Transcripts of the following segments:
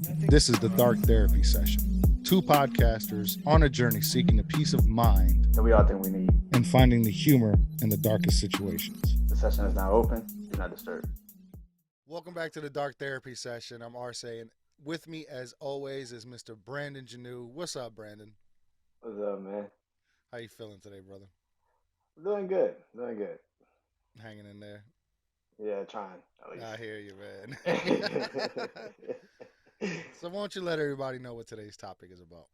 This is the Dark Therapy Session. Two podcasters on a journey seeking a peace of mind that we all think we need. and finding the humor in the darkest situations. The session is now open. Do not disturb. Welcome back to the Dark Therapy Session. I'm Arce, and with me, as always, is Mr. Brandon Janu. What's up, Brandon? What's up, man? How you feeling today, brother? Doing good. Doing good. Hanging in there. Yeah, trying at I least. hear you, man. So, why don't you let everybody know what today's topic is about?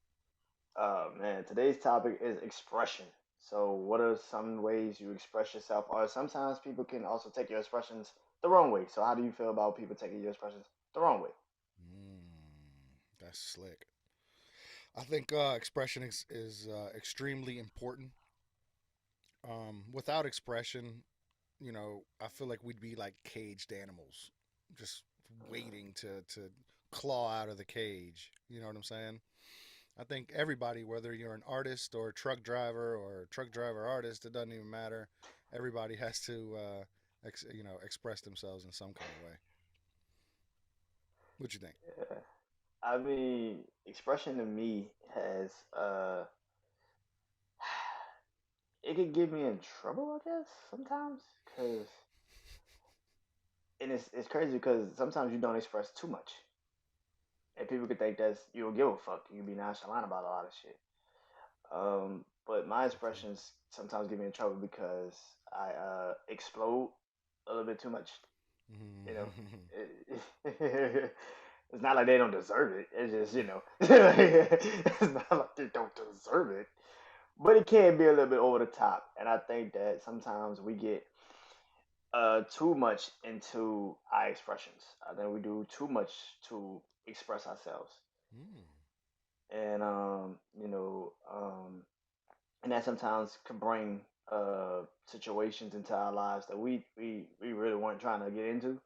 Oh man, today's topic is expression. So, what are some ways you express yourself? Or sometimes people can also take your expressions the wrong way. So, how do you feel about people taking your expressions the wrong way? That's slick. I think expression is extremely important. Without expression, I feel like we'd be like caged animals, just waiting to claw out of the cage. You know what I'm saying? I think everybody, whether you're an artist or a truck driver or truck driver artist, it doesn't even matter. Everybody has to, express themselves in some kind of way. What you think? Yeah. I mean, expression to me has it could get me in trouble, I guess, sometimes, cause and it's crazy because sometimes you don't express too much, and people could think that's you don't give a fuck. You be nonchalant about a lot of shit. But my True. expressions sometimes get me in trouble because I explode a little bit too much. You know, it's not like they don't deserve it. It's just it's not like they don't deserve it, but it can be a little bit over the top. And I think that sometimes we get too much into our expressions. I think we do too much to express ourselves, Mm. and and that sometimes can bring situations into our lives that we really weren't trying to get into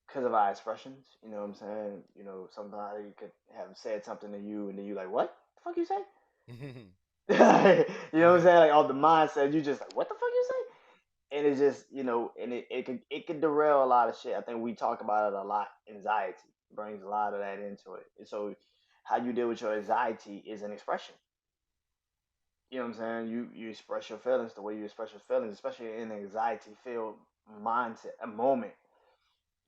because of our expressions. You know what I'm saying? You know, somebody could have said something to you, and then you like, what the fuck you say? You know what I'm saying? Yeah. Like all the mindset, you just like, what the fuck you say? And it's just and it could derail a lot of shit. I think we talk about it a lot. Anxiety brings a lot of that into it. And so how you deal with your anxiety is an expression. You know what I'm saying? You express your feelings the way you express your feelings, especially in an anxiety filled mindset a moment.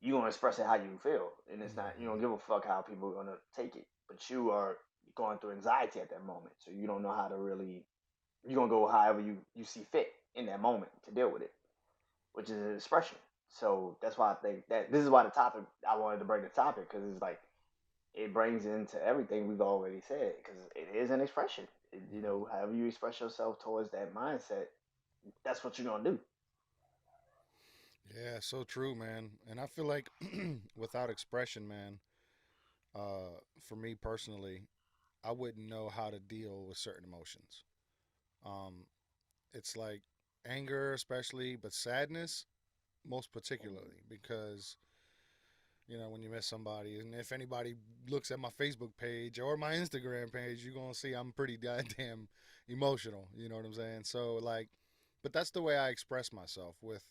You gonna express it how you feel, and it's not you Hmm. don't give a fuck how people are gonna take it. But you are going through anxiety at that moment, so you don't know how to really. You're gonna go however you see fit in that moment to deal with it, which is an expression. So that's why I think that this is why the topic I wanted to bring the topic because it's like it brings into everything we've already said because it is an expression. However you express yourself towards that mindset, that's what you're gonna do. Yeah, so true, man. And I feel like without expression, man, for me personally, I wouldn't know how to deal with certain emotions. Um, it's like anger, especially, but sadness, most particularly, because when you miss somebody, and if anybody looks at my Facebook page or my Instagram page, you're gonna see I'm pretty goddamn emotional. You know what I'm saying? So like, but that's the way I express myself with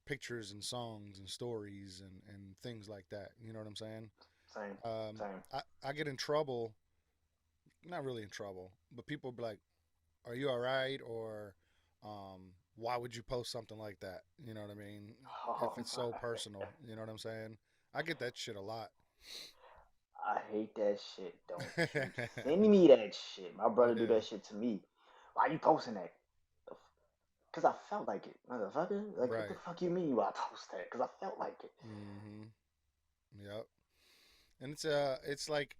pictures and songs and stories and things like that. You know what I'm saying? Same, Um, same. I get in trouble, not really in trouble, but people be like, "Are you all right?" or "Why would you post something like that?" You know what I mean? Oh If it's my! so personal, you know what I'm saying? I get that shit a lot. I hate that shit. Don't you send me that shit. My brother do Yeah, that shit to me. Why you posting that? Cause I felt like it, motherfucker. Like what the right. fuck you mean? Why post that? Cause I felt like it. Mm-hmm. Yep. And it's like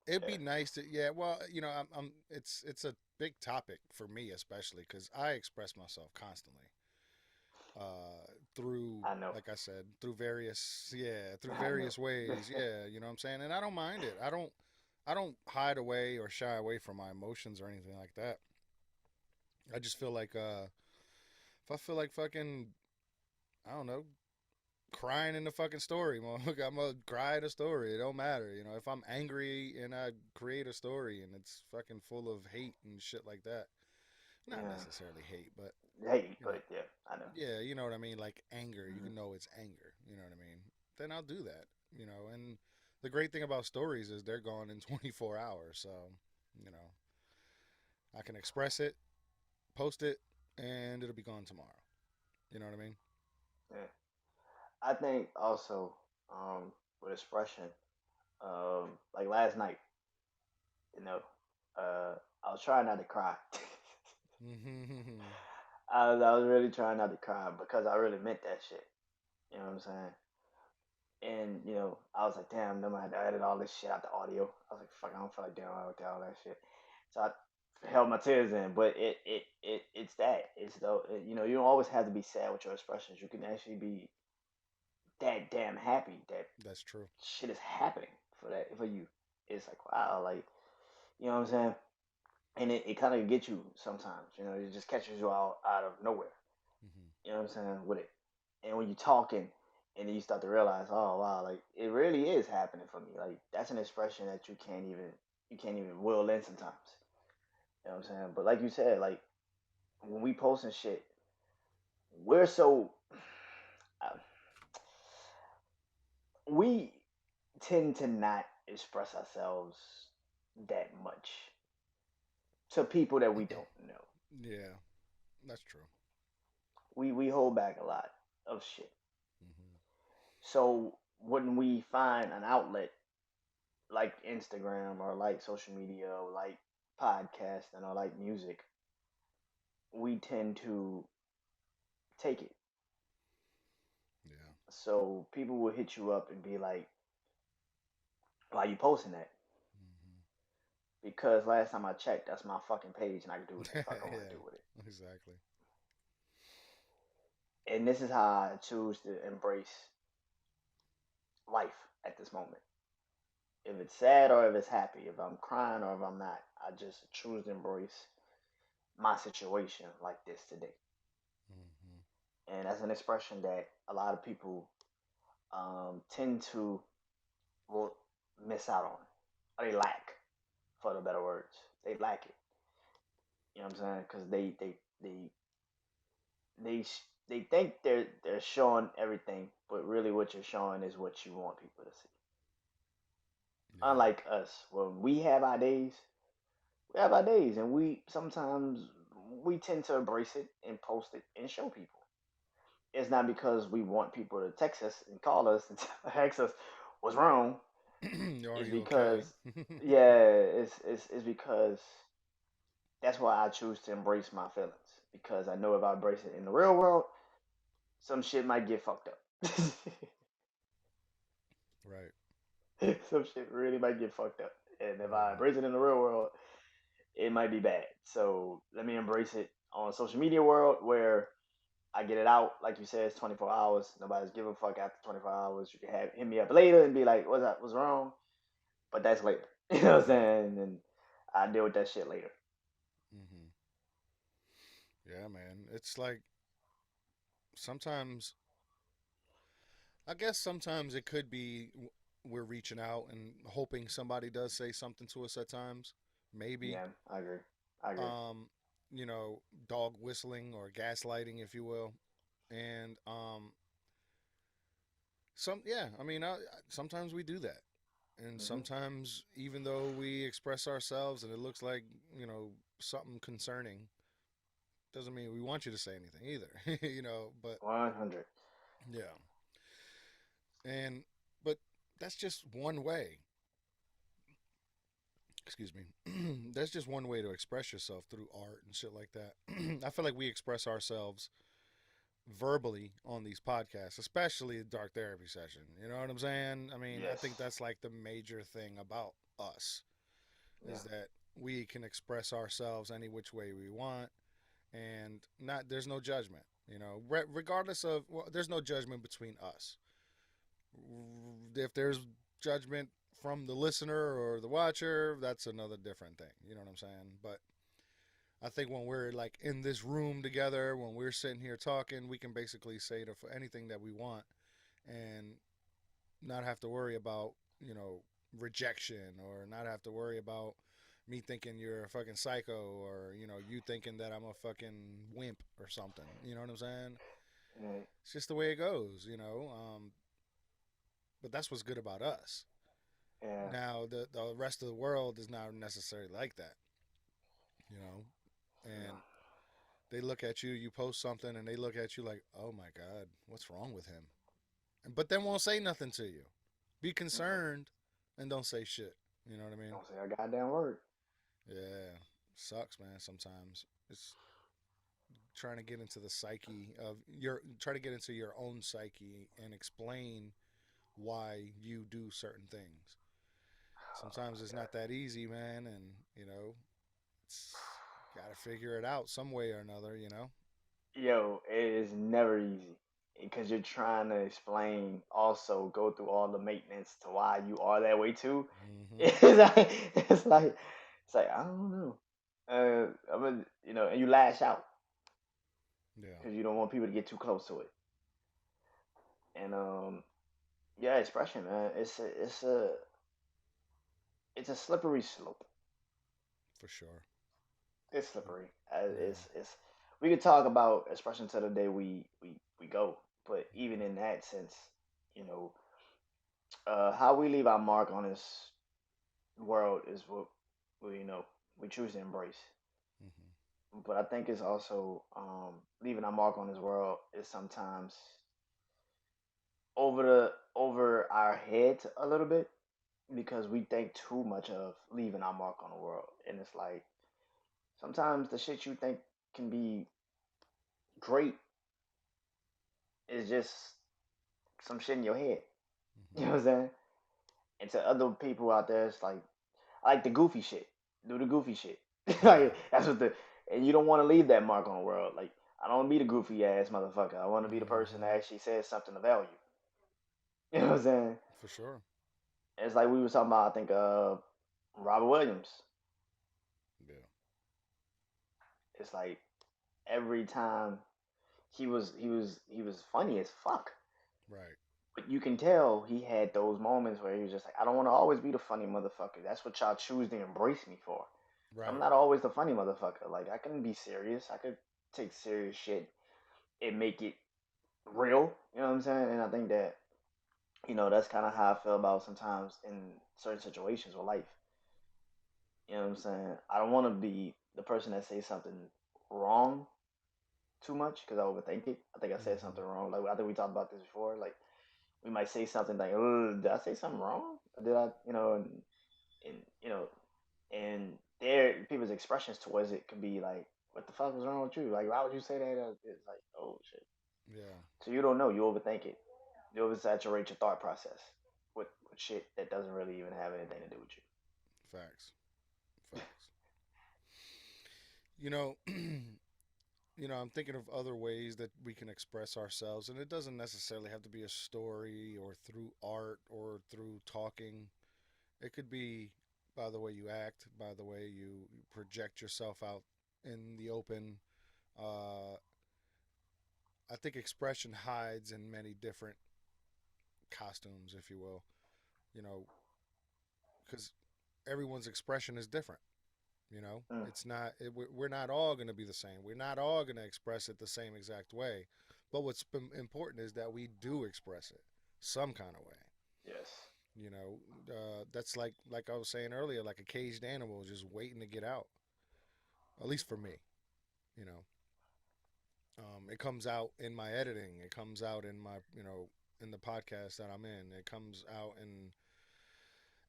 it'd be nice to, yeah. Well, it's a big topic for me, especially because I express myself constantly. Through, I know. like I said, through I know. various ways. Yeah, you know what I'm saying? And I don't mind it. I don't hide away or shy away from my emotions or anything like that. I just feel like if I feel like fucking, I don't know, crying in the fucking story, motherfucker, I'm gonna cry in a story. It don't matter. If I'm angry and I create a story and it's fucking full of hate and shit like that. Not Yeah. necessarily hate, but hate, you know, but yeah, I know. yeah, you know what I mean, like anger. You Hmm. can know it's anger. You know what I mean? Then I'll do that. And the great thing about stories is they're gone in 24 hours. So, you know, I can express it, post it, and it'll be gone tomorrow. You know what I mean? Yeah, I think also with expression, like last night, you know, uh, I was trying not to cry. Mm-hmm. I was really trying not to cry because I really meant that shit. You know what I'm saying? And I was like, damn, I'm gonna have to edit all this shit out the audio. I was like, fuck, I don't feel like doing all that shit. So I held my tears in, but it's that. It's though you don't always have to be sad with your expressions. You can actually be that damn happy that That's true. shit is happening for you. It's like wow, like you know what I'm saying? And it kind of gets you sometimes, it just catches you out of nowhere. Mm-hmm. You know what I'm saying? With it. And when you're talking and then you start to realize, oh wow, like it really is happening for me. Like that's an expression that you can't even will in sometimes. You know what I'm saying? But like you said, like when we posting shit, we're so uh, we tend to not express ourselves that much to people that we don't know. Yeah, that's true. We hold back a lot of shit. Mm-hmm. So when we find an outlet like Instagram or like social media or like podcasting or like music, we tend to take it. Yeah. So people will hit you up and be like, "Why you posting that?" Mm-hmm. Because last time I checked, that's my fucking page, and I can do what the fuck I want to Yeah, do with it. exactly. And this is how I choose to embrace life at this moment. If it's sad or if it's happy, if I'm crying or if I'm not, I just choose to embrace my situation like this today. Mm-hmm. And that's an expression that a lot of people tend to will miss out on, or they lack, for the better words. They lack it. You know what I'm saying? Because they think they're showing everything, but really what you're showing is what you want people to see. Yeah. Unlike us, when we have our days, and we sometimes we tend to embrace it and post it and show people. It's not because we want people to text us and call us and ask us what's wrong. Are It's you okay? because yeah, it's because that's why I choose to embrace my feelings because I know if I embrace it in the real world, some shit might get fucked up. Right. Some shit really might get fucked up, and if I Yeah. embrace it in the real world, it might be bad. So let me embrace it on social media world where I get it out, like you said, it's 24 hours. Nobody's giving a fuck after 24 hours. You can hit me up later and be like, "What's up? What's wrong?" But that's later. You know what I'm Right. saying? And I deal with that shit later. Mm-hmm. Yeah, man. It's like sometimes, I guess sometimes it could be we're reaching out and hoping somebody does say something to us at times. Maybe. Yeah, I agree. I agree. Um, dog whistling or gaslighting, if you will. And yeah, I mean, sometimes we do that. And Hmm. sometimes, even though we express ourselves and it looks like, something concerning, doesn't mean we want you to say anything either, but 100. yeah. And, but that's just one way, excuse me, that's just one way to express yourself through art and shit like that. I feel like we express ourselves verbally on these podcasts, especially a dark therapy session. You know what I'm saying? I mean, I Yes. think that's like the major thing about us Yeah. is that we can express ourselves any which way we want, and not there's no judgment. Regardless of, well, there's no judgment between us. If there's judgment from the listener or the watcher, that's another different thing. You know what I'm saying? But I think when we're like in this room together, when we're sitting here talking, we can basically say to for anything that we want and not have to worry about, rejection or not have to worry about me thinking you're a fucking psycho, or you thinking that I'm a fucking wimp or something. You know what I'm saying? Yeah, It's just the way it goes. But that's what's good about us. yeah, Now the rest of the world is not necessarily like that. You know, and yeah. they look at you, you post something, and they look at you like, oh my god, what's wrong with him? But then won't say nothing to you. Be Mm-mm. concerned and don't say shit. You know what I mean? Don't say a goddamn word. Yeah, sucks, man. Sometimes it's trying to get into the psyche of your try to get into your own psyche and explain why you do certain things. Sometimes it's not that easy, man, and it's got to figure it out some way or another. Yo, it is never easy because you're trying to explain, also go through all the maintenance to why you are that way too. Mhm. It's like I don't know. I mean, and you lash out Yeah, because you don't want people to get too close to it. And yeah, expression, man, it's a slippery slope. for sure. It's slippery. Yeah. It's we could talk about expression to the day we go, but even in that sense, you know, how we leave our mark on this world is what we choose to embrace. Mhm. But I think it's also leaving our mark on this world is sometimes over our heads a little bit because we think too much of leaving our mark on the world, and it's like sometimes the shit you think can be great is just some shit in your head. You Mhm. know what I'm saying? And to other people out there, it's like I like the goofy shit. Do the goofy shit. Yeah. Like that's what the and you don't want to leave that mark on the world. Like I don't want to be the goofy ass motherfucker. I want to be the person that Mhm. actually says something of value. You know what I'm saying? For sure. It's like we were talking about. I think Robert Williams. Yeah. It's like every time he was funny as fuck. Right. But you can tell he had those moments where he was just like, I don't want to always be the funny motherfucker. That's what y'all choose to embrace me for. I'm Right. not always the funny motherfucker. Like I can be serious. I could take serious shit and make it real. You know what I'm saying? And I think that that's kind of how I feel about sometimes in certain situations with life. You know what I'm saying? I don't want to be the person that says something wrong too much because I overthink it. I think I said Mhm. something wrong. Like I think we talked about this before. Like we might say something like, "Oh, did I say something wrong? Or did I?" And and their people's expressions towards it can be like, "What the fuck was wrong with you? Like, why would you say that?" It's like, "Oh shit." Yeah. So you don't know. You overthink it. You oversaturate your thought process with shit that doesn't really even have anything to do with you. Facts. Facts. You know, I'm thinking of other ways that we can express ourselves, and it doesn't necessarily have to be a story or through art or through talking. It could be by the way you act, by the way you project yourself out in the open. Uh, I think expression hides in many different costumes, if you will. You know, because everyone's expression is different. Mm, It's not. We're not all going to be the same. We're not all going to express it the same exact way. But what's important is that we do express it some kind of way. yes. That's like I was saying earlier, like a caged animal just waiting to get out. At least for me, you know. It comes out in my editing. It comes out in my, in the podcast that I'm in. It comes out in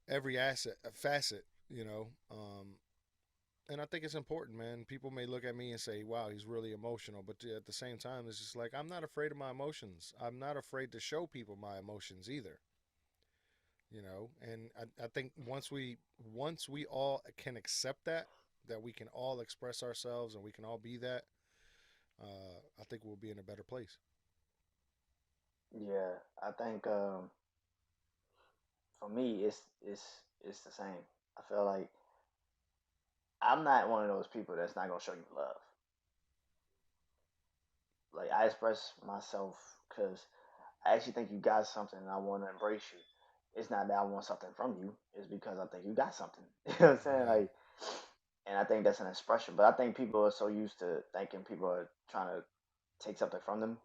every asset facet. And I think it's important, man. People may look at me and say, "Wow, he's really emotional," but at the same time, it's just like I'm not afraid of my emotions. I'm not afraid to show people my emotions either. And I think once we all can accept that we can all express ourselves and we can all be that, I think we'll be in a better place. Yeah, I think for me, it's the same. I feel like I'm not one of those people that's not gonna show you love. Like I express myself because I actually think you got something and I want to embrace you. It's not that I want something from you. It's because I think you got something. You know what I'm saying? Yeah. and I think that's an expression. But I think people are so used to thinking people are trying to take something from them.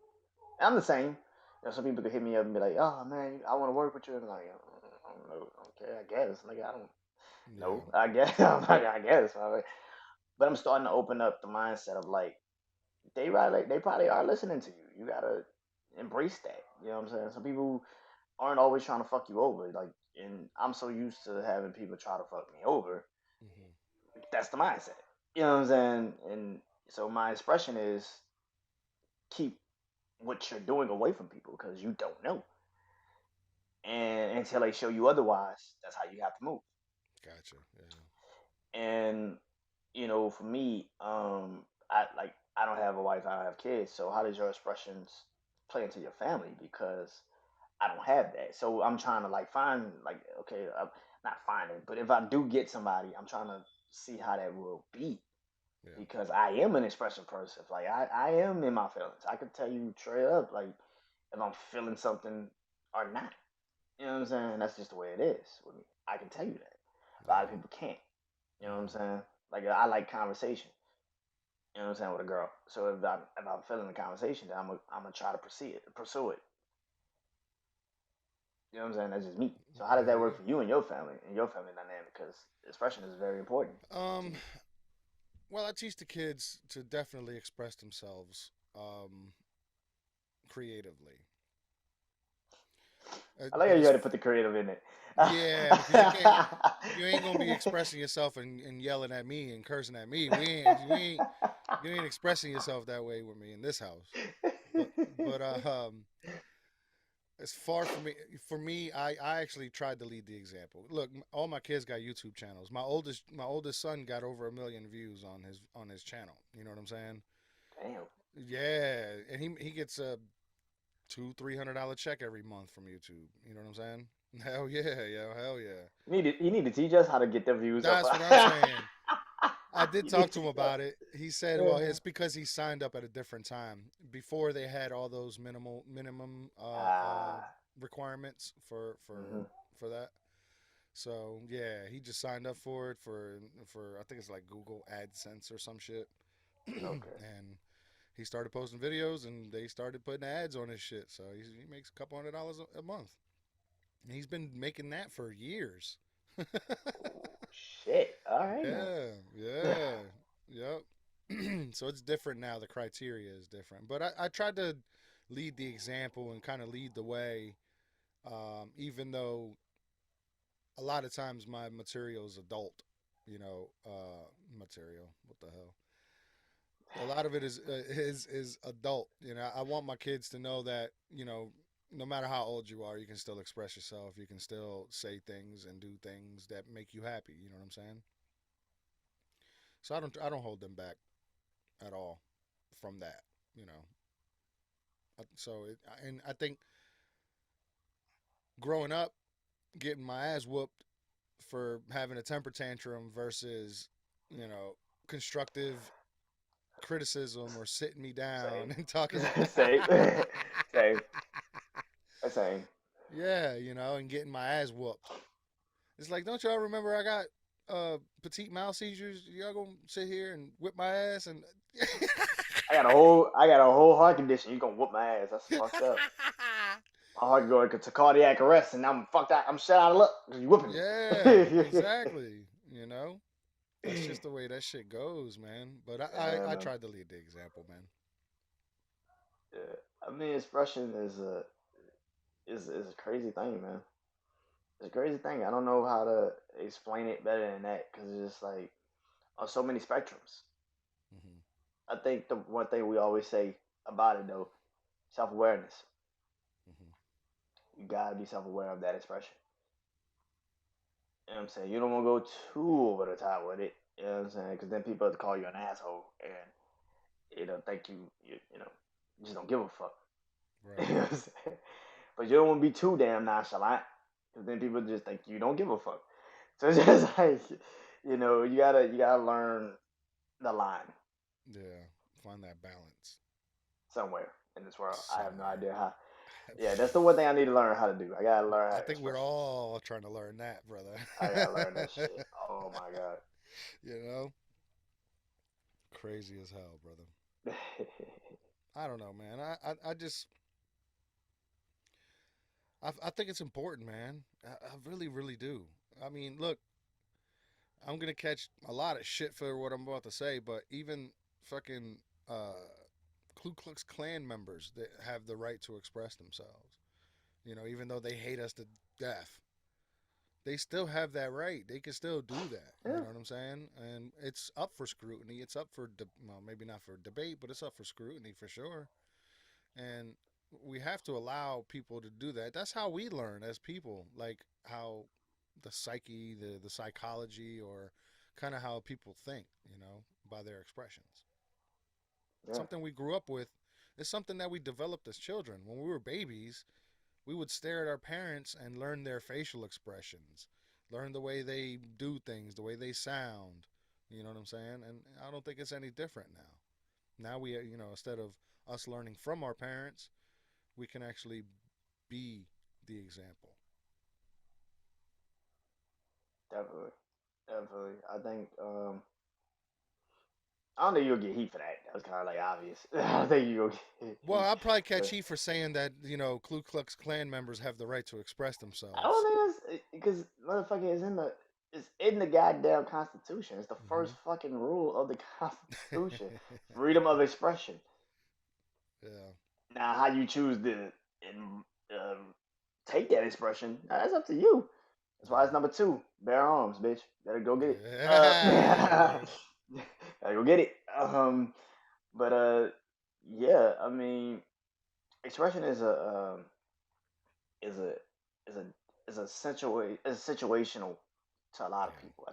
And I'm the same. You know, some people could hit me up and be like, "Oh man, I want to work with you," and I'm like, "I don't know, okay, I guess." Like I don't Yeah. know, I guess. I'm like, I guess. But I'm starting to open up the mindset of like they probably are listening to you. You gotta embrace that. You know what I'm saying? Some people aren't always trying to fuck you over. Like, and I'm so used to having people try to fuck me over. Hmm. That's the mindset. You know what I'm saying? And so my expression is keep what you're doing away from people because you don't know. And until they show you otherwise, that's how you have to move. Gotcha. Yeah. And for me, I don't have a wife, I don't have kids. So how does your expressions play into your family? Because I don't have that. So I'm trying to like find like okay, not find it, but if I do get somebody, I'm trying to see how that will be Yeah. because I am an expression person. Like I am in my feelings. I could tell you straight up like if I'm feeling something or not. You know what I'm saying? That's just the way it is with me. I can tell you that. A lot of Yeah. people can't. You know what I'm Hmm. saying? Like I like conversation. You know what I'm saying with a girl. So if I'm feeling the conversation, then I'm gonna try to pursue it. You know what I'm saying? That's just me. So how does that work Yeah. for you and your family dynamic? Because expression is very important to Um. me. Well, I teach the kids to definitely express themselves creatively. I like how But you it's had to put the creative in it. Yeah, because you can't. You ain't gonna be expressing yourself and yelling at me and cursing at me. You ain't expressing yourself that way with me in this house. But but it's far from me. For me, I actually tried to lead the example. Look, all my kids got YouTube channels. My oldest son got over 1 million views on his channel. You know what I'm saying? Damn. Yeah, and he gets a $200-300 check every month from YouTube. You know what I'm saying? Hell yeah, yo, hell yeah. You need to teach us how to get the views up. That's what I'm saying. I did You need talk to to him teach us. about it. He said, "Well, Uh, it's because he signed up at a different time before they had all those minimum ah. requirements for Mm-hmm. that." So yeah, he just signed up for it for I think it's like Google AdSense or some shit, Okay. and he started posting videos, and they started putting ads on his shit. So he makes a couple $100 a month, and he's been making that for years. Oh shit. All right now. Yeah, yeah, yep. So it's different now. The criteria is different, but I tried to lead the example and kind of lead the way, even though a lot of times my material is adult, material. What the hell? A lot of it is adult. I want my kids to know that no matter how old you are, you can still express yourself. You can still say things and do things that make you happy. You know what I'm saying? So I don't hold them back at all from that. You know, and I think growing up, getting my ass whooped for having a temper tantrum versus constructive criticism or sitting me Same. down and talking. Same. Same. Same. Yeah, and getting my ass whooped. It's like, don't y'all remember I got petite mouth seizures? Y'all gonna sit here and whip my ass and I got a whole heart condition. You gonna whoop my ass? That's fucked up. My heart going to cardiac arrest, and I'm fucked out. I'm shut out of luck because you whooping yeah, me. exactly. That's just the way that shit goes, man. But Yeah, I man. tried to lead the example, man. Yeah. I mean, expression is a crazy thing, man. It's a crazy thing. I don't know how to explain it better than that because it's just like on so many spectrums. Hmm. I think the one thing we always say about it though, self awareness. Hmm. You gotta be self aware of that expression. You know what I'm saying? You don't want to go too over the top with it. You know what I'm saying? Because then people have to call you an asshole and think you just don't give a fuck. You know Right. what I'm saying? But you don't want to be too damn nonchalant because then people just think you don't give a fuck. So it's just like you gotta learn the line Yeah. Find that balance somewhere in this world. I have no somewhere. idea how. Yeah, that's the one thing I need to learn how to do. I gotta learn how I to think we're express. all trying to learn that, brother. I gotta learn that shit. Oh my god. you know. Crazy as hell, brother. I don't know, man. I just I think it's important, man. I really really do. I mean, look, I'm gonna catch a lot of shit for what I'm about to say, but even fucking uh, Ku Klux Klan members that have the right to express themselves. You know, even though they hate us to death, they still have that right. They can still do that. You Yeah, know what I'm saying? And it's up for scrutiny. It's up for well, maybe not for debate, but it's up for scrutiny for sure. And we have to allow people to do that. That's how we learn as people, like how the psyche, the psychology, or kind of how people think. You know, by their expressions. yeah. Something we grew up with. It's something that we developed as children. When we were babies, we would stare at our parents and learn their facial expressions, learn the way they do things, the way they sound. You know what I'm saying? And I don't think it's any different now. Now we, instead of us learning from our parents, we can actually be the example. Definitely, definitely. I think I don't think you'll get heat for that. That was kind of like obvious. I don't think you'll get Well, heat, I'll probably catch but heat for saying that, Ku Klux Klan members have the right to express I themselves. don't think that's because motherfucker is in the it's in the goddamn Constitution. It's the first Hmm. fucking rule of the Constitution: freedom of expression. Yeah. Now, how you choose to in, um, take that expression, now that's up to you. That's why it's Yeah. number two. Bear arms, bitch. Better go get it. Yeah. Word. Gotta go get it. But yeah. I mean, expression is a is a is situational to a lot of Yeah. people.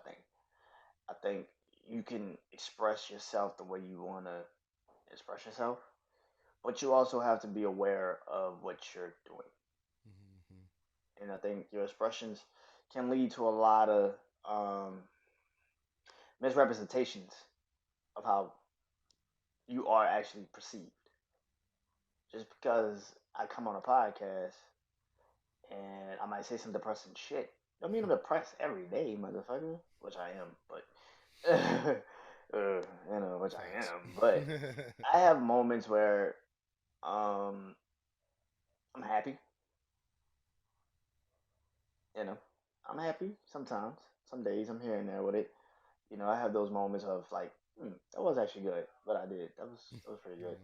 I think you can express yourself the way you want to express yourself, but you also have to be aware of what you're doing. Hmm. And I think your expressions can lead to a lot of um, misrepresentations of how you are actually perceived. Just because I come on a podcast and I might say some depressing shit, don't mean I'm depressed every day, motherfucker. Which I am, but which I Facts. am. But I have moments where um, I'm happy. You know, I'm happy sometimes. Some days I'm here and there with it. I have those moments of like, that was actually good. What I did, that was pretty good.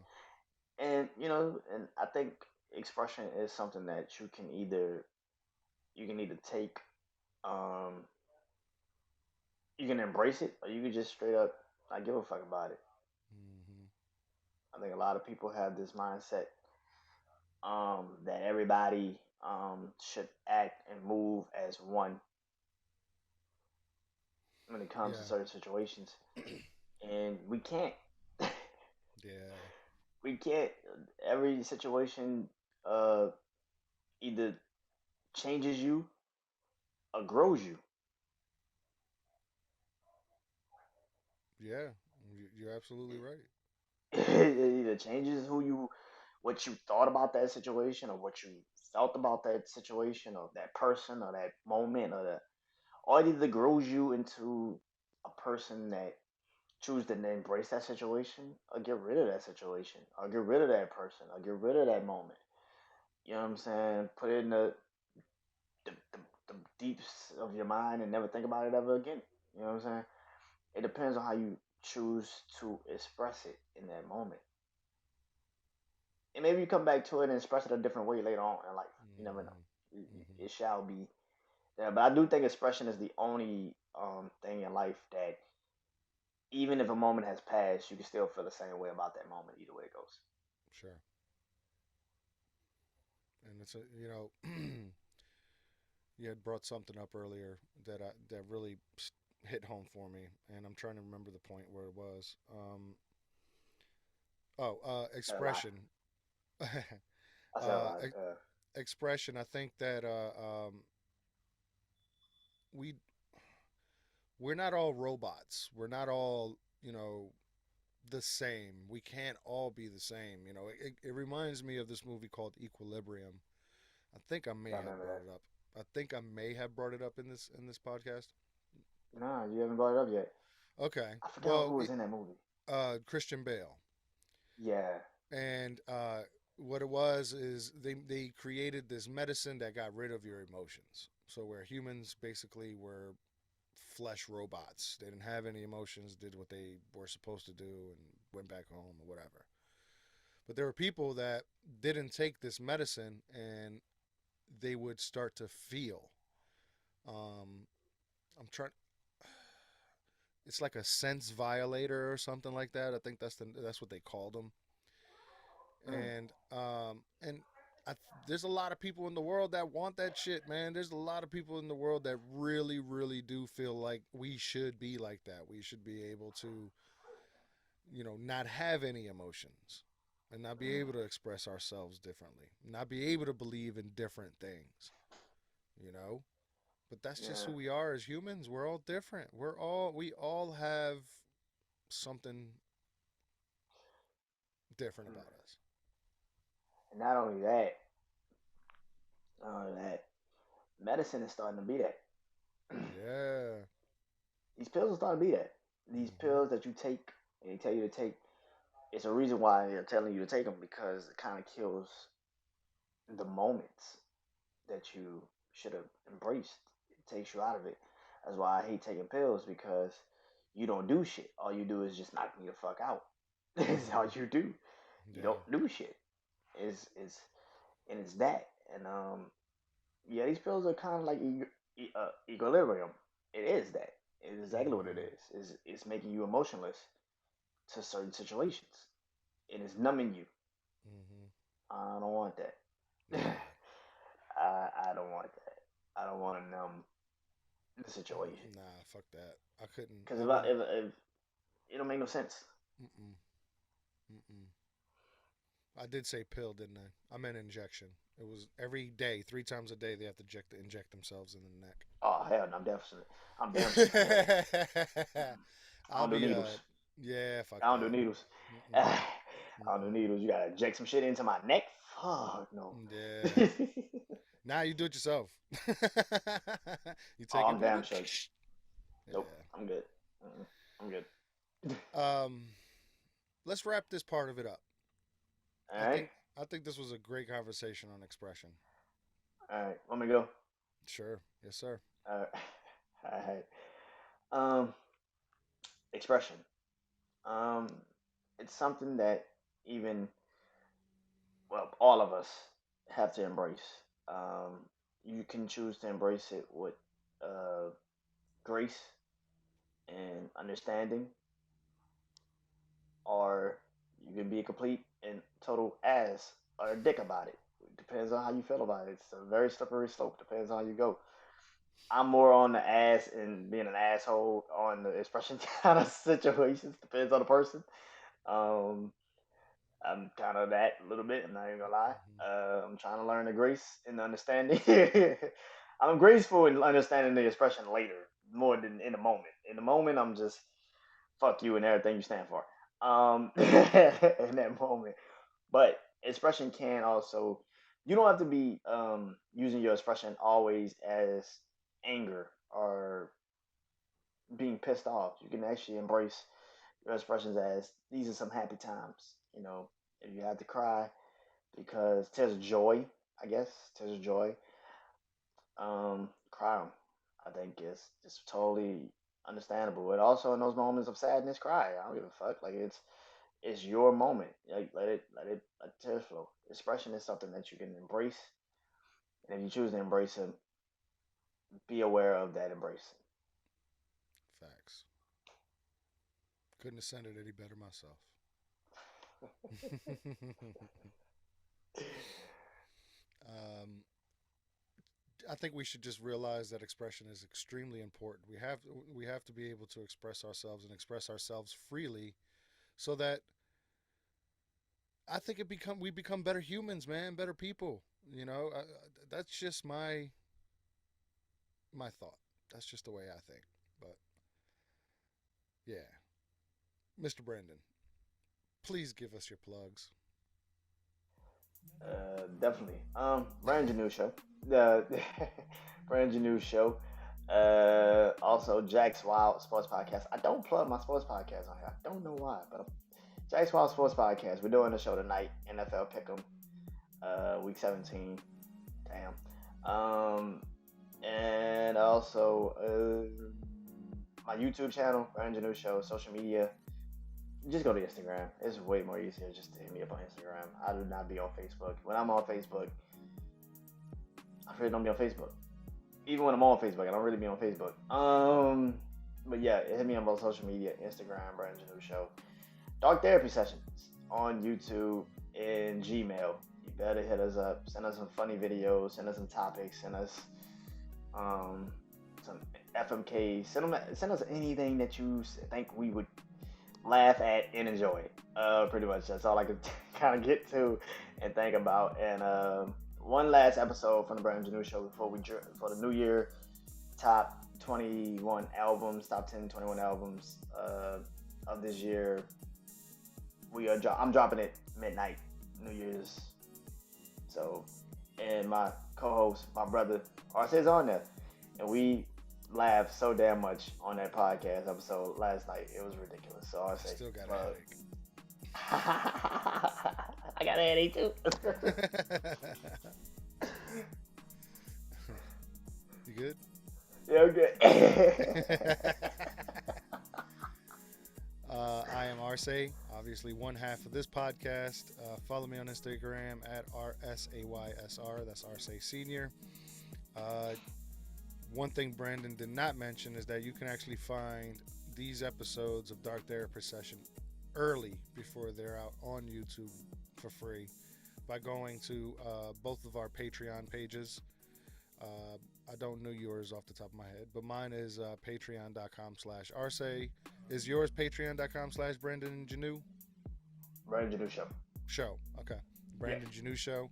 Yeah. And and I think expression is something that you can either take, um, you can embrace it, or you can just straight up not give a fuck about it. Hmm. I think a lot of people have this mindset, that everybody should act and move as one when it comes to Yeah. certain situations, and we can't. Yeah. We can't. Every situation uh, either changes you or grows you. Yeah. You're absolutely right. It either changes what you thought about that situation, or what you felt about that situation, or that person, or that moment, or it either grows you into a person that choose to embrace that situation, or get rid of that situation, or get rid of that person, or get rid of that moment. You know what I'm saying? Put it in the, the, the deeps of your mind and never think about it ever again. You know what I'm saying? It depends on how you choose to express it in that moment. And maybe you come back to it and express it a different way later on in life. You never know. Hmm. It, Hmm. it shall be there. But I do think expression is the only thing in life that, even if a moment has passed, you can still feel the same way about that moment, either way it goes. Sure. And it's a you had brought something up earlier that really hit home for me, and I'm trying to remember the point where it was. I said a lot. Expression. I said a uh, lot. expression. I think that we we're not all robots. We're not all the same. We can't all be the same. It reminds me of this movie called Equilibrium. I think I may I have remember brought that. it up. I think I may have brought it up in this podcast. Nah, you haven't brought it up yet. Okay. I forgot Well, who was in that movie. Christian Bale, Yeah. and what it was is they created this medicine that got rid of your emotions. So where humans basically were flesh robots, they didn't have any emotions, did what they were supposed to do, and went back home or whatever. But there were people that didn't take this medicine and they would start to feel. Um, I'm trying. It's like a sense violator or something like that. I think that's what they called them. Mm. And there's a lot of people in the world that want that shit, man. There's a lot of people in the world that really, really do feel like we should be like that. We should be able to, not have any emotions and not be Mm. able to express ourselves differently, not be able to believe in different things, you know? But that's just Yeah. who we are as humans. We're all different. We all have something different Mm. about us. And not only that, not only that, medicine is starting to be that. Yeah. These pills are starting to be that. These Mhm. pills that you take, and they tell you to take, it's a reason why they're telling you to take them because it kind of kills the moments that you should have embraced. It takes you out of it. That's why I hate taking pills because you don't do shit. All you do is just knock me the fuck out. That's all Mhm. you do. You Yeah. don't do shit. Is and it's that. And yeah, these pills are kind of like equilibrium. It is that. It is exactly what it Mhm. is. Is it's making you emotionless to certain situations. It is numbing you. Mhm. I don't want that. Yeah. I don't want that. I don't want to numb the situation Nah, fuck that. I couldn't. because I wouldn't. if it don't make no sense. Mm-mm. Mm-mm. I did say pill, didn't I? I meant injection. It was every day, 3 times a day. They have to inject themselves in the Oh hell, no, I'm damn sure saying hell. neck. I I'll don't do be needles. Yeah, fuck I don't do that. needles. Mm-mm. I don't do Mm-mm. needles. You gotta inject some shit into my neck. Fuck no. Yeah. Now you do it yourself. You Oh, take it, I'm put damn it. sure. Nope, Yeah. I'm good. Mm-mm, I'm good. Um. Let's wrap this part of it up. All I right, think I think this was a great conversation on expression. all right. Let me go. Sure. Yes, sir. All right, all right. Um, expression. Um, it's something that even well, all of us have to embrace. You can choose to embrace it with uh, grace and understanding, or you can be a complete and total ass or a dick about it. It depends on how you feel about it. It's a very slippery slope. Depends on how you go. I'm more on the ass and being an asshole on the expression kind of situations. Depends on the person. Um, I'm kind of that a little bit. I'm not even gonna lie. Hmm. I'm trying to learn the grace and the understanding. I'm graceful in understanding the expression later, more than in the moment. In the moment, I'm just fuck you and everything you stand for. In that moment, but expression can also. You don't have to be using your expression always as anger or being pissed off. You can actually embrace your expressions as these are some happy times. You know, if you have to cry because tears of joy, I guess tears of joy, cry 'em. I think it's totally understandable. But also in those moments of sadness, cry. I don't give a fuck. Like it's your moment. Like let tears flow. Expression is something that you can embrace, and if you choose to embrace it, be aware of that embrace. Facts. Couldn't have said it any better myself. um, I think we should just realize that expression is extremely important. We have to be able to express ourselves and express ourselves freely, so that I think we become better humans, man, better people. That's just my thought. That's just the way I think. But yeah, Mr. Brandon, please give us your plugs. Definitely. Brand new show. The brand new show. Also, Jack's Wild Sports Podcast. I don't plug my sports podcast on here. I don't know why, but Jack's Wild Sports Podcast. We're doing the show tonight. NFL Pick'em, Week 17. Damn. And also my YouTube channel, Brandon New Show, social media. Just go to Instagram. It's way more easier just to hit me up on Instagram. I do not be on Facebook. When I'm on Facebook, I really don't be on Facebook. Even when I'm on Facebook, I don't really be on Facebook. But yeah, hit me up on social media, Instagram, Brandon New Show. Dark Therapy Sessions on YouTube and Gmail. You better hit us up. Send us some funny videos. Send us some topics. Send us some FMKs. Send us anything that you think we would laugh at and enjoy. Pretty much that's all I could kind of get to and think about. And one last episode from the Brandon New Show before for the new year. Top 21 albums, top 10, 21 albums of this year. I'm dropping it midnight, New Year's. So, and my co-host, my brother, RC's on there, and we laughed so damn much on that podcast episode last night. It was ridiculous. So I RC, still got a I got a headache too. You good? Yeah, I'm good. I am Arce, obviously one half of this podcast. Follow me on Instagram at RSAYSR. That's Arce Senior. One thing Brandon did not mention is that you can actually find these episodes of Dark Therapist Session early before they're out on YouTube for free by going to both of our Patreon pages. I don't know yours off the top of my head, but mine is patreon.com/Arce. Is yours patreon.com/Brandon Janu? Brandon New Show. Show. Okay. Brandon Yeah. Janu Show.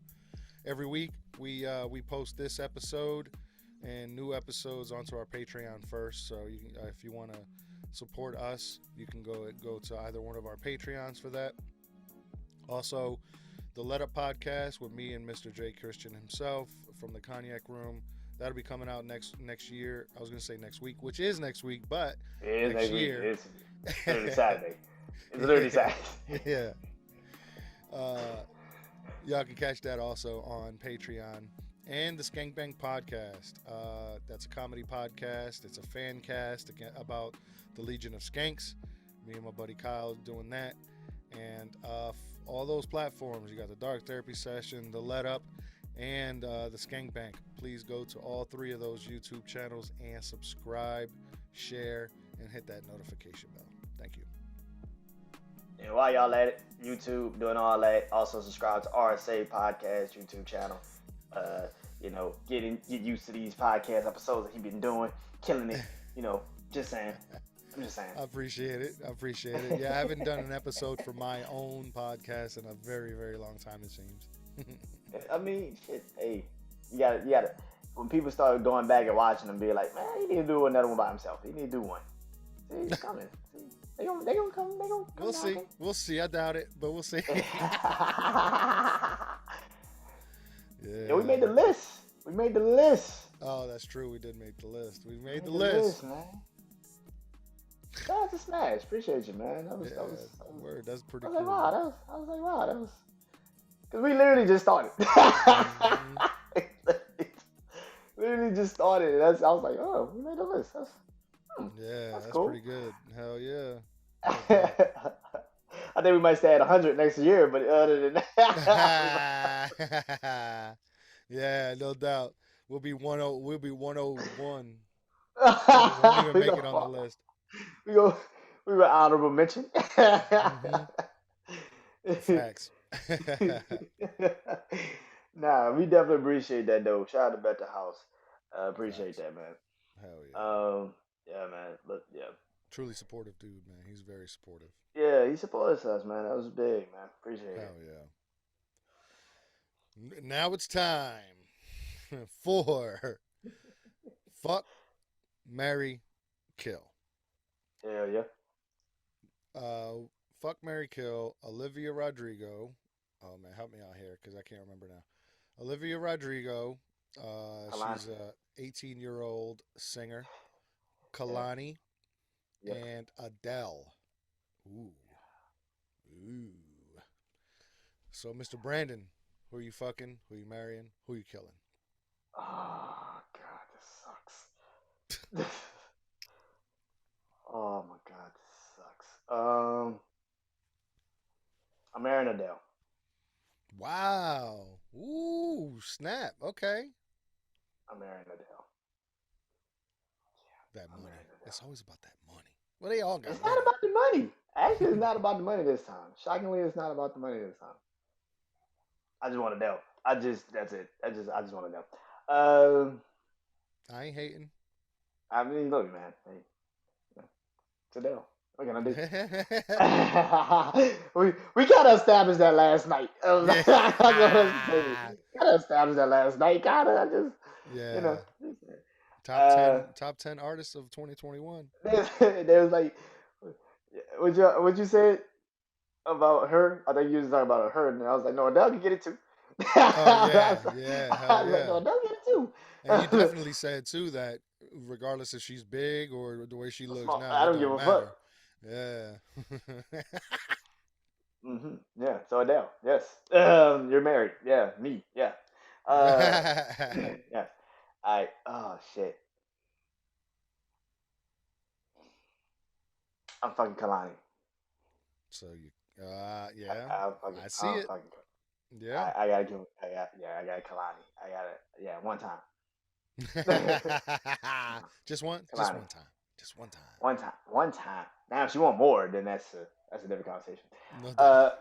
Every week we post this episode and new episodes onto our Patreon first. So you can, if you want to support us, you can go to either one of our Patreons for that. Also, the Let Up podcast with me and Mr. J. Christian himself from the Cognac Room. That'll be coming out next year. I was gonna say next week, which is next week, but It is next next week. year. It's literally Saturday. It's literally Saturday. Yeah. Y'all can catch that also on Patreon and the Skank Bang podcast. That's a comedy podcast. It's a fan cast about the Legion of Skanks. Me and my buddy Kyle doing that, and all those platforms. You got the Dark Therapy Session, the Let Up, and the Skank Bank. Please go to all three of those YouTube channels and subscribe, share, and hit that notification bell. Thank you. And while y'all at it, YouTube doing all that, also subscribe to RSA Podcast YouTube channel. Get used to these podcast episodes that he been doing, killing it. Just saying. I'm just saying. I appreciate it. Yeah, I haven't done an episode for my own podcast in a very, very long time, it seems. I mean, shit. Hey, you gotta. When people start going back and watching them, be like, man, he need to do another one by himself. He need to do one. See, it's coming. See, they gonna come. They gonna come. We'll see. We'll see. I doubt it, but we'll see. Yeah, we made the list. Oh, that's true. We did make the list. We made the list, man. That was a smash. Appreciate you, man. That was word. That's pretty I cool. I was like, wow, that was because we literally just started. Mm-hmm. Literally just started. I was like, oh, we made the list. That's cool. Pretty good. Hell yeah. I think we might stay at 100 next year, but other than that, yeah, no doubt. We'll be 101. We won't even make it on the list. We were honorable mention. Facts. Nah, we definitely appreciate that though. Shout out to Better House. Appreciate that, man. Hell yeah. Yeah, man. Look, yeah. Truly supportive dude, man. He's very supportive. Yeah, he supports us, man. That was big, man. Appreciate it. Hell yeah. Now it's time for Fuck, Marry, Kill. Hell yeah. Fuck, Marry, Kill. Olivia Rodrigo. Oh man, help me out here because I can't remember now. Olivia Rodrigo, Kehlani. She's a 18-year-old singer, Yeah. Kehlani, Yep. and Adele. Ooh, ooh. So, Mr. Brandon, who are you fucking? Who you marrying? Who you killing? Oh God, this sucks. Oh my God, this sucks. I'm marrying Adele. Wow. Ooh, snap. Okay. I'm marrying Adele. That I'm money. marrying It's Adele. always about that money. Well, they all It's got not money. about the money. Actually, it's not about the money this time. Shockingly, it's not about the money this time. I just want Adele. That's it. I just want Adele. Um, I ain't hating. I mean, look, man. Hey, it's Adele. What can I do? We kind of established that last night. I'm Yeah. not gonna say kind of established that last night. Kind of, I just you know. Yeah. Top Uh, 10 top 10 artists of 2021. there was like, would you say about her? I think you was talking about her, and I was like, no, Adele can get it too. Oh I yeah, was like, yeah, hell I was like, yeah. no, Adele get it too. And you definitely said too that regardless if she's big or the way she looks Small. now, I it don't give don't a fuck. matter. Yeah. Yeah. So Adele, yes. You're married. Yeah. Me. Yeah. Yes. I. Oh shit. I'm fucking Kalani. So you yeah, I'm fucking. I see I'm it. fucking. Yeah. I gotta give. I got. Yeah. I got Kalani. I got it. Yeah. One time. just Kalani. one time. Just one time. One time. One time. Now, if she want more, then that's a different conversation. No doubt.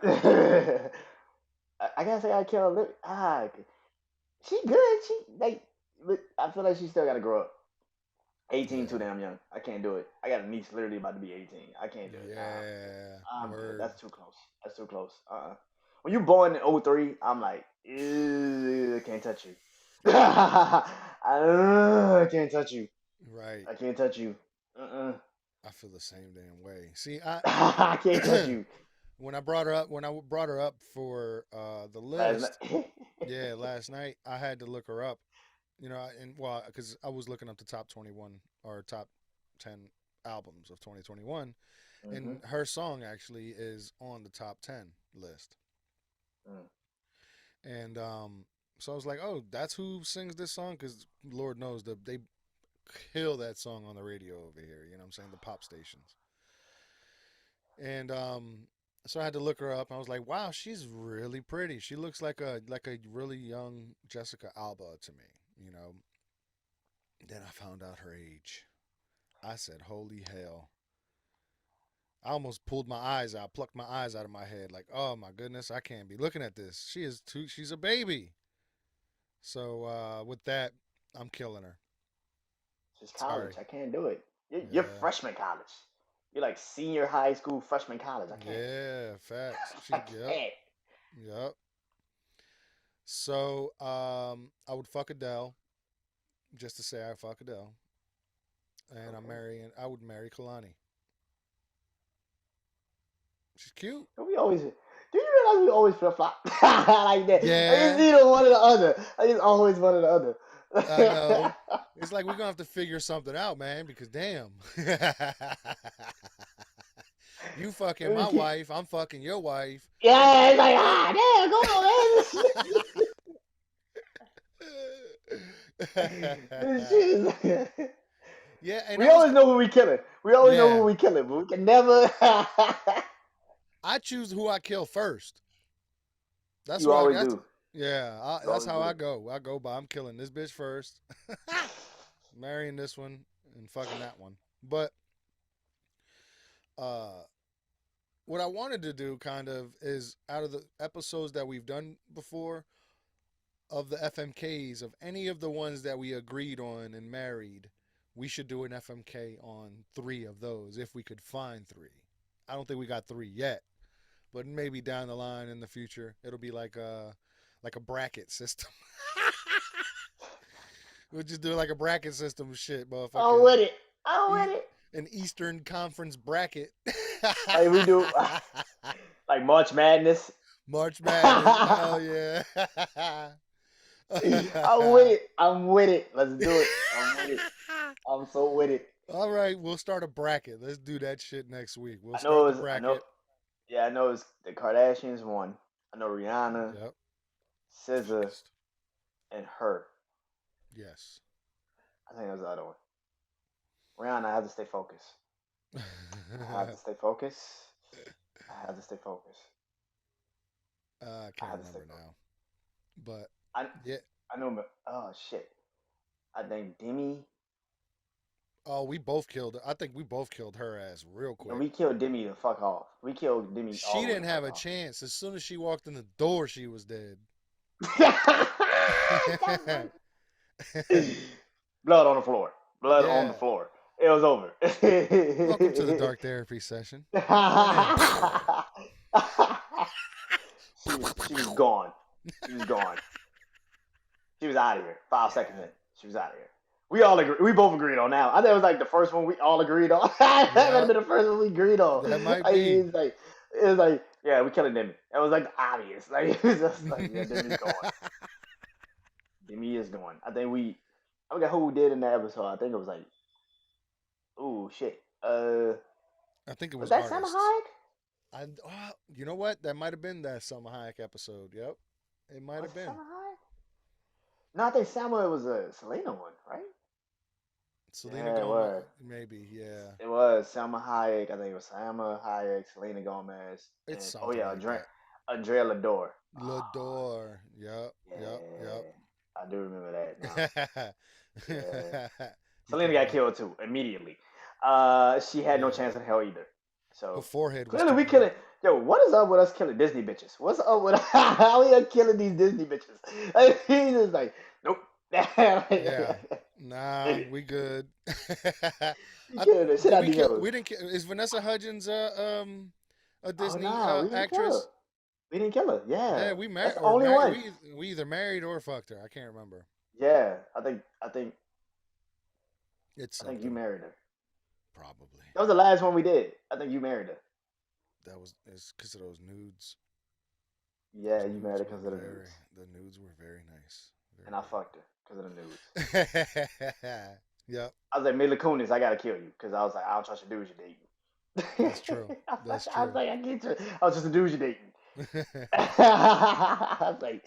Uh, I guess I gotta kill Olivia. She good. She like. But I feel like she still gotta grow up. 18 too Yeah. damn young. I can't do it. I got a niece literally about to be 18. I can't do it. I'm good. Yeah. I'm good. Word. That's too close. That's too close. When you born in '03, I'm like, ew, I can't touch you. I can't touch you. Right. I can't touch you. Uh-uh. I feel the same damn way. See, I can't touch you. when I brought her up for the Last list, night. yeah, last night I had to look her up. You know, and well, because I was looking up the top 21 or top 10 albums of 2021, hmm and her song actually is on the top 10 list. mm And so I was like, oh, that's who sings this song, because Lord knows they kill that song on the radio over here. You know what I'm saying? The pop stations. And so I had to look her up. I was like, wow, she's really pretty. She looks like a really young Jessica Alba to me. You know. Then I found out her age. I said, holy hell. I almost pulled my eyes out, plucked my eyes out of my head. Like, oh my goodness, I can't be looking at this. She's a baby. So with that, I'm killing her. It's college. Sorry. I can't do it. You're Yeah. freshman college. You're like senior high school, freshman college. I can't. Yeah, facts. I Yep, can't. yep. So I would fuck Adele just to say I fuck Adele, and Okay. I would marry Kalani. She's cute. We always. Do you realize we always flip flop like that? It's Yeah, either one or the other. It's always one or the other. I know. It's like we're gonna have to figure something out, man, because damn. You fucking We my keep- wife, I'm fucking your wife. yeah, it's like damn, come on, man. This shit is. Yeah, and We I was always know who we killing. We always know who yeah. we killing, but we can never. I choose who I kill first. That's You what I always got. do. Yeah, You that's always how I do. go. I go by I'm killing this bitch first, marrying this one, and fucking that one. But uh, what I wanted to do kind of is out of the episodes that we've done before of the FMKs of any of the ones that we agreed on and married, we should do an FMK on three of those if we could find three. I don't think we got three yet, but maybe down the line in the future it'll be like a bracket system. We'll just do like a bracket system shit, I'm motherfucking with it. I'm e- with it. an Eastern Conference bracket. Like we do, like March Madness. March Madness, hell yeah. I'm with it. I'm with it. Let's do it. I'm with it. I'm so with it. All right, we'll start a bracket. Let's do that shit next week. We'll I know start the it's. I know. bracket. Yeah, I know it's the Kardashians one. I know Rihanna, Yep. SZA, Focused. and her. Yes. I think that's the other one. Rihanna, I have to stay focused. I have to stay focused. I have to stay focused. I I can't have to stay remember focused. now, but I yeah. I know. Oh shit. I think Demi. Oh, we both killed. I think we both killed her ass real And quick. we killed Demi the fuck off. We killed Demi all She the way the didn't have fuck a off. chance. As soon as she walked in the door, she was dead. That's right. Blood on the floor. Blood on the Yeah. floor. It was over. Welcome to the dark therapy session. Come on in. She was gone. She was gone. She was out of here. 5 seconds in, she was out of here. We all agree. We both agreed on that. I think it was like the first one we all agreed on. That might have Yeah, been the first one we agreed on. that might Like, be. it was like, yeah, we killing Demi. It was like obvious. Like it was just like, yeah, Demi's going. Demi is going. I forgot who we did in that episode. I think it was like, oh shit. I think it Was was that Salma artists. Hayek? You know what? That might have been that Selma Hayek episode. Yep, it might Was have it been. Salma Hayek? No, I think Salma was a Selena one, right? Selena Yeah, it Gomez, was. maybe. Yeah, It was Salma Hayek. I think it was Salma Hayek, Selena Gomez, it's and oh something yeah, like that. Andrea Lador. Oh Lador. Yep, yep, yeah, I do remember that now. yep. Yeah, You Selena thinking got about? killed too immediately. She had no chance Yeah. in hell either. Her So forehead was clearly too we big. killing. Yo, what is up with us killing Disney bitches? What's up with how we are killing these Disney bitches? Like, he's just like, nope. Yeah. Nah, we good. You I, killing the shit did out of we these kill? hoes. We didn't kill. Is Vanessa Hudgens a Oh Disney nah, we didn't kill her. actress? We didn't kill her. Yeah, Yeah, we that's married the or only married. one. We either married or fucked her. I can't remember. Yeah, It's I think you something married her. probably. That was the last one we did. I think you married her. That was it's because of those nudes. Those Yeah, you married nudes her were because of the very. nudes, The nudes were very nice. and I fucked her because of the nudes. Very. Yep, I was like, Mila Kunis, I gotta kill you because I was like, I don't trust the dudes you're that's dating. true. That's I was true. like, I can't trust. I was just the dudes you're dating. I was like,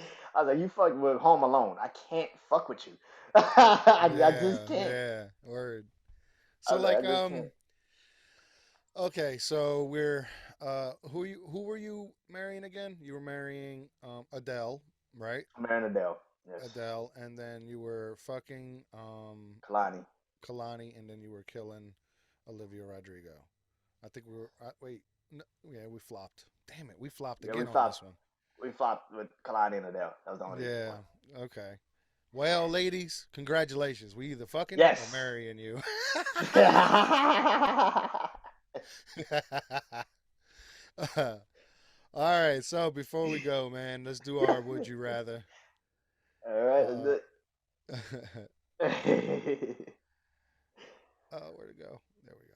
you fuck with Home Alone. I can't fuck with you. I just Yeah, can't. yeah. Word. I So was like, I like just can't. okay, so we're who were you marrying again? You were marrying Adele, right? I'm marrying Adele. Yes, Adele, and then you were fucking Kalani. Kehlani, and then you were killing Olivia Rodrigo. I think we were wait, no, yeah, we flopped. Damn it, we flopped Yeah, we again on flopped. this one. We flopped with Kalani and Adele. That was the only Yeah, one. okay. Well, ladies, congratulations. We either fucking or Yes. marrying you. All right, so before we go, man, let's do our would you rather. All right, Uh, let's do it. where to go? There we go.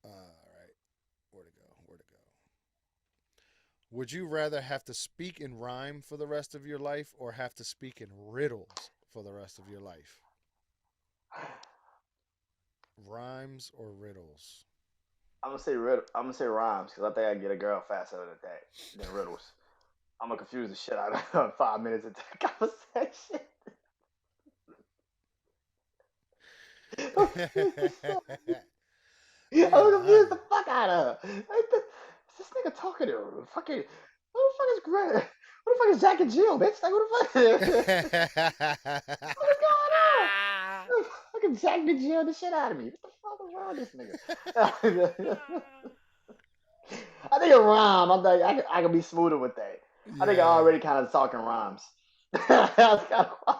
All right, where to go? Where to go? Would you rather have to speak in rhyme for the rest of your life or have to speak in riddles for the rest of your life? Rhymes or riddles? I'm gonna say rhymes because I think I can get a girl faster than riddles. I'm gonna confuse the shit out of her in 5 minutes into the conversation. I'm gonna confuse the shit. I'm Speaking gonna of confuse the rhyming. fuck out of her. Is this nigga talking to her? Fucking, who the fuck is Greg? Who the fuck is Jack and Jill, bitch? Like, who the fuck? What is going on? Fucking Jack and Jill the shit out of me. What the fuck is wrong with this nigga? I think a rhyme. I can be smoother with that. I think I Yeah, already kind of talking rhymes. That's kind of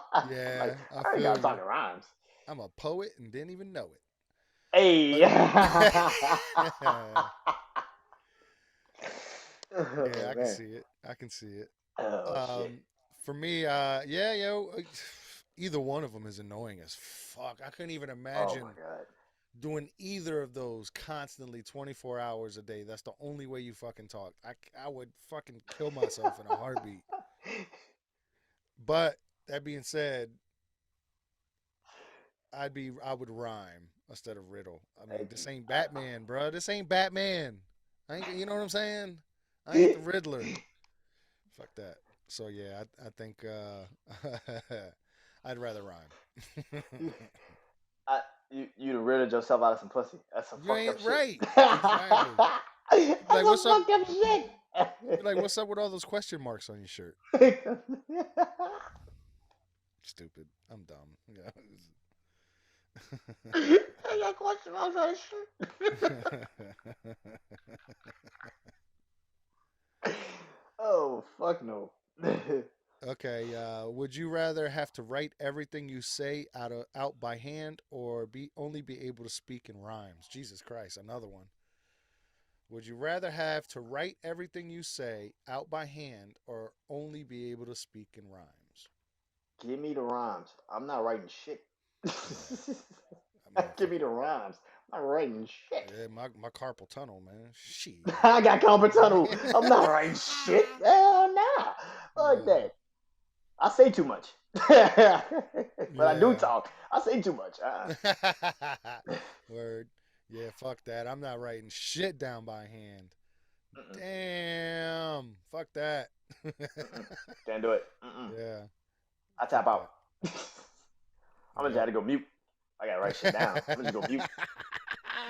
like yeah, I I already feel got you. talking rhymes. I'm a poet and didn't even know it. Hey. But yeah, Oh I can man. see it. I can see it. Oh shit. Um, for me, yeah, either one of them is annoying as fuck. I couldn't even Oh my imagine god. Doing either of those constantly 24 hours a day, that's the only way you fucking talk. I would fucking kill myself in a heartbeat. But that being said, I would rhyme instead of riddle. I mean, Thank this you. ain't Batman, bro. This ain't Batman. I ain't, you know what I'm saying? I ain't the Riddler. Fuck that. So yeah, I think I'd rather rhyme. I, you done riddled yourself out of some pussy. That's some You fucked ain't up shit. right. Exactly. You'd be That's like, some what's up? fucked up shit. You'd be like, what's up with all those question marks on your shirt? I Stupid. I'm dumb. Yeah. got question marks on this shit. Oh fuck no. Okay. Would you rather have to write everything you say out by hand, or be only be able to speak in rhymes? Jesus Christ, another one. Would you rather have to write everything you say out by hand, or only be able to speak in rhymes? Give me the rhymes. I'm not writing shit. Yeah. I mean, Give fuck me it. the rhymes. I'm not writing shit. Yeah, my carpal tunnel, man. Shit. I got carpal tunnel. I'm not writing shit. Hell nah. Fuck Yeah. that. I say too much. But I do Yeah. talk. I say too much. Word. Yeah, fuck that. I'm not writing shit down by hand. Mm-mm, Damn. Fuck that. mm-mm. Can't do it. Mm-mm. Yeah. I Fuck tap out. that. I'm gonna just have Yep. to go mute. I gotta write shit down. I'm gonna just go mute.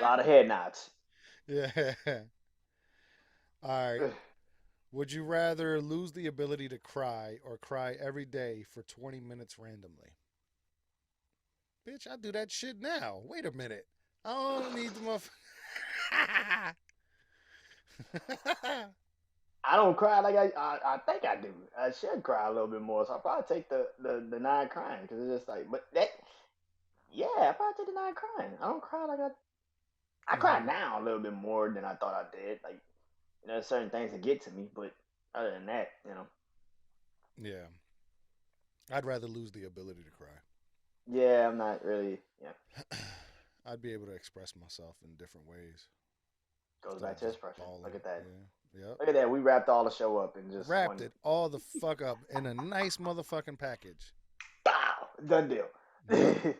A lot of head nods. Yeah. All right. Would you rather lose the ability to cry, or cry every day for 20 minutes randomly? Bitch, I do that shit now. Wait a minute. I don't need the motherfucker. I don't cry like I think I do. I should cry a little bit more, so I'll probably take the nine crying because it's just like, but that, yeah, I probably take the nine crying. I don't cry like I cry Hmm. now a little bit more than I thought I did. Like, there's certain things that get to me, but other than that, Yeah. I'd rather lose the ability to cry. yeah, I'm not really, I'd be able to express myself in different ways goes instead back of to just expression. bawling. Look at that. Yeah. Yep. Look at that. We wrapped all the show up in just Wrapped one. it all the fuck up in a nice motherfucking package. Bow! Done deal. Yep.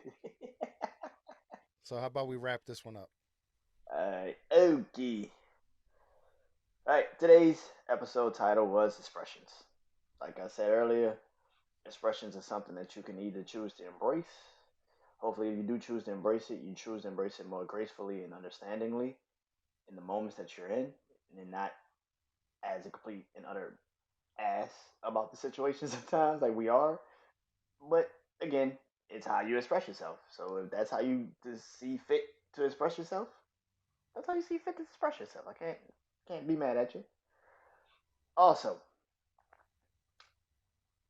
So how about we wrap this one up? Alright, okay. Alright, today's episode title was expressions. Like I said earlier, expressions are something that you can either choose to embrace. Hopefully, if you do choose to embrace it, you choose to embrace it more gracefully and understandingly in the moments that you're in, and then not as a complete and utter ass about the situation sometimes, like we are. But again, it's how you express yourself. So if that's how you see fit to express yourself, that's how you see fit to express yourself. I can't be mad at you. Also,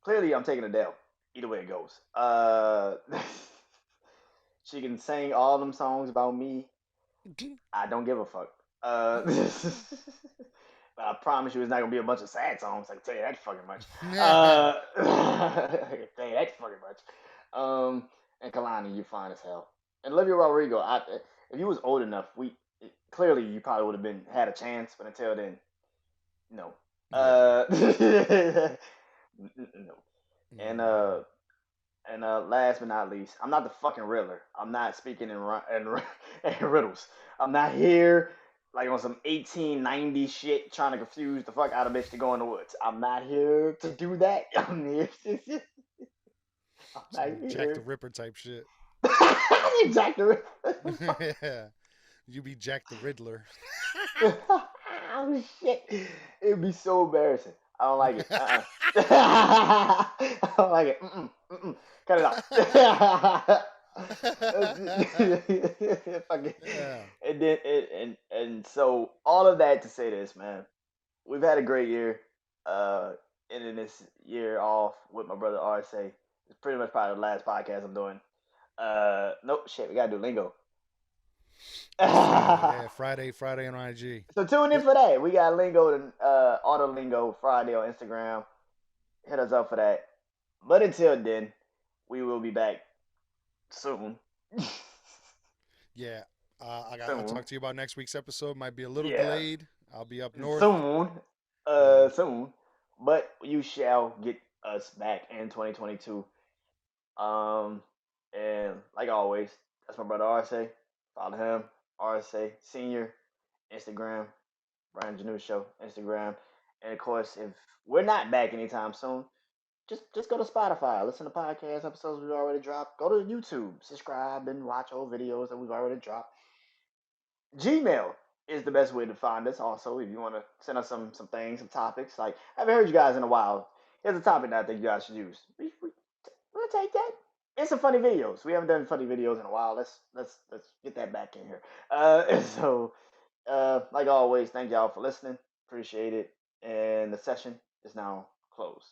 clearly I'm taking Adele. Either way it goes. She can sing all them songs about me. I don't give a fuck. But I promise you, it's not gonna be a bunch of sad songs. I can tell you that fucking much. I can tell you that fucking much. And Kehlani, you fine as hell. And Olivia Rodrigo, if you was old enough, we clearly you probably would have been had a chance. But until then, no. Yeah. No. And Hmm. last but not least, I'm not the fucking Riddler. I'm not speaking in riddles. I'm not here like on some 1890 shit trying to confuse the fuck out of bitch to go in the woods. I'm not here to do that. I'm here. I'm not Some Jack the here. Ripper type shit. Exactly. Yeah. You be Jack the Riddler. Oh shit! It'd be so embarrassing. I don't like it. I don't like it. Mm-mm, mm-mm. Cut it out. Fuck it. Yeah. And then and so all of that to say this, man. We've had a great year. Uh, ending this year off with my brother RSA. It's pretty much probably the last podcast I'm doing. Nope, shit. We gotta do lingo. That's Friday. Yeah, Friday on IG. So tune in Yep. for that. We got Lingo, Auto Lingo Friday on Instagram. Hit us up for that. But until then, we will be back soon. Yeah. I'll soon. talk to you about next week's episode. Might be a little Yeah, delayed. I'll be up north. soon. Yeah. Soon. But you shall get us back in 2022. Um, and like always, that's my brother RSA. Follow him, RSA Senior, Instagram, Brian Janu Show, Instagram. And of course, if we're not back anytime soon, just go to Spotify, listen to podcast episodes we've already dropped. Go to YouTube, subscribe, and watch old videos that we've already dropped. Gmail is the best way to find us. Also, if you want to send us some things, some topics, like I haven't heard you guys in a while. Here's a topic that I think you guys should use. We'll take that. And some funny videos. We haven't done funny videos in a while. Let's get that back in here. So like always, thank y'all for listening. Appreciate it. And the session is now closed.